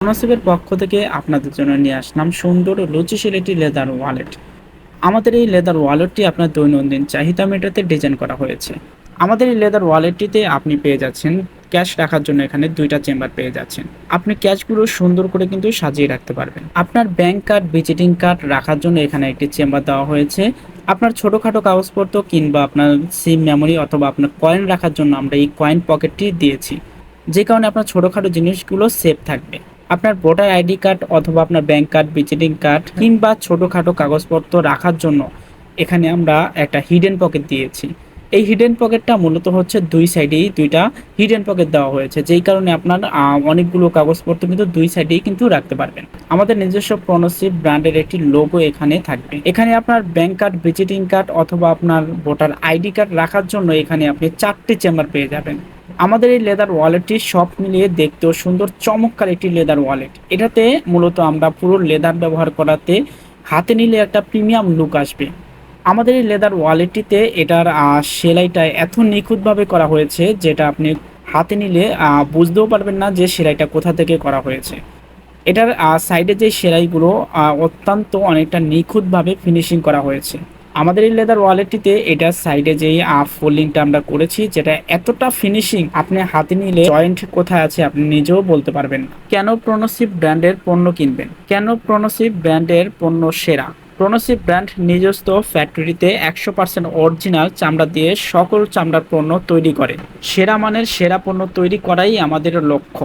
প্রনসিপের পক্ষ থেকে আপনাদের জন্য নিয়ে আসলাম সুন্দর ও রুচিশীল একটি লেদার ওয়ালেট। আমাদের এই লেদার ওয়ালেটটি আপনার দৈনন্দিন চাহিদা মেটাতে ডিজাইন করা হয়েছে। আমাদের এই লেদার ওয়ালেটটিতে আপনি পেয়ে যাচ্ছেন ক্যাশ রাখার জন্য এখানে ২টা চেম্বার পেয়ে যাচ্ছেন। আপনি ক্যাশগুলো সুন্দর করে কিন্তু সাজিয়ে রাখতে পারবেন। আপনার ব্যাংক কার্ড, ভিজিটিং কার্ড রাখার জন্য এখানে একটি চেম্বার দেওয়া হয়েছে। আপনার ছোটখাটো কাগজপত্র কিংবা আপনার সিম মেমোরি অথবা আপনার কয়েন রাখার জন্য আমরা এই কয়েন পকেটটি দিয়েছি, যে কারণে আপনার ছোটখাটো জিনিসগুলো সেফ থাকবে। আপনার ভোটার আইডি কার্ড অথবা আপনার ব্যাংক কার্ড, ভিজিটিং কার্ড কিংবা ছোটখাটো কাগজপত্র রাখার জন্য এখানে আমরা একটা হিডেন পকেট দিয়েছি। এই হিডেন পকেটটা মূলত হচ্ছে দুই সাইডেই দুইটা হিডেন পকেট দেওয়া হয়েছে, যেই কারণে আপনার অনেকগুলো কাগজপত্র কিন্তু দুই সাইডেই কিন্তু রাখতে পারবেন। আমাদের নিজস্ব প্রনসিভ ব্র্যান্ডের একটি লোগো এখানে থাকবে। এখানে আপনার ব্যাংক কার্ড, ভিজিটিং কার্ড অথবা আপনার ভোটার আইডি কার্ড রাখার জন্য এখানে আপনি 4টি চেম্বার পেয়ে যাবেন। আমাদের এই লেদার ওয়ালেটটি সব মিলিয়ে দেখতেও সুন্দর, চমৎকার একটি লেদার ওয়ালেট। এটাতে মূলত আমরা পুরো লেদার ব্যবহার করাতে হাতে নিলে একটা প্রিমিয়াম লুক আসবে। আমাদের এই লেদার ওয়ালেটটিতে এটার সেলাইটা এত নিখুঁতভাবে করা হয়েছে, যেটা আপনি হাতে নিলে বুঝতেও পারবেন না যে সেলাইটা কোথা থেকে করা হয়েছে। এটার সাইডে যে সেলাইগুলো অত্যন্ত অনেকটা নিখুঁতভাবে ফিনিশিং করা হয়েছে। আমাদের এই লেদার ওয়ালেটটিতে এটার সাইডে যেই ফোল্ডিংটা আমরা করেছি, যেটা এতটা ফিনিশিং, আপনি হাতে নিলে জয়েন্ট কোথায় আছে আপনি নিজেও বলতে পারবেন না। কেন প্রোনোসিভ ব্র্যান্ডের পণ্য কিনবেন? কেন প্রোনোসিভ ব্র্যান্ডের পণ্য সেরা? প্রোনোসিভ ব্র্যান্ড নিজস্ব ফ্যাক্টরিতে 100% অরিজিনাল চামড়া দিয়ে সকল চামড়ার পণ্য তৈরি করে। সেরা মানের সেরা পণ্য তৈরি করাই আমাদের লক্ষ্য।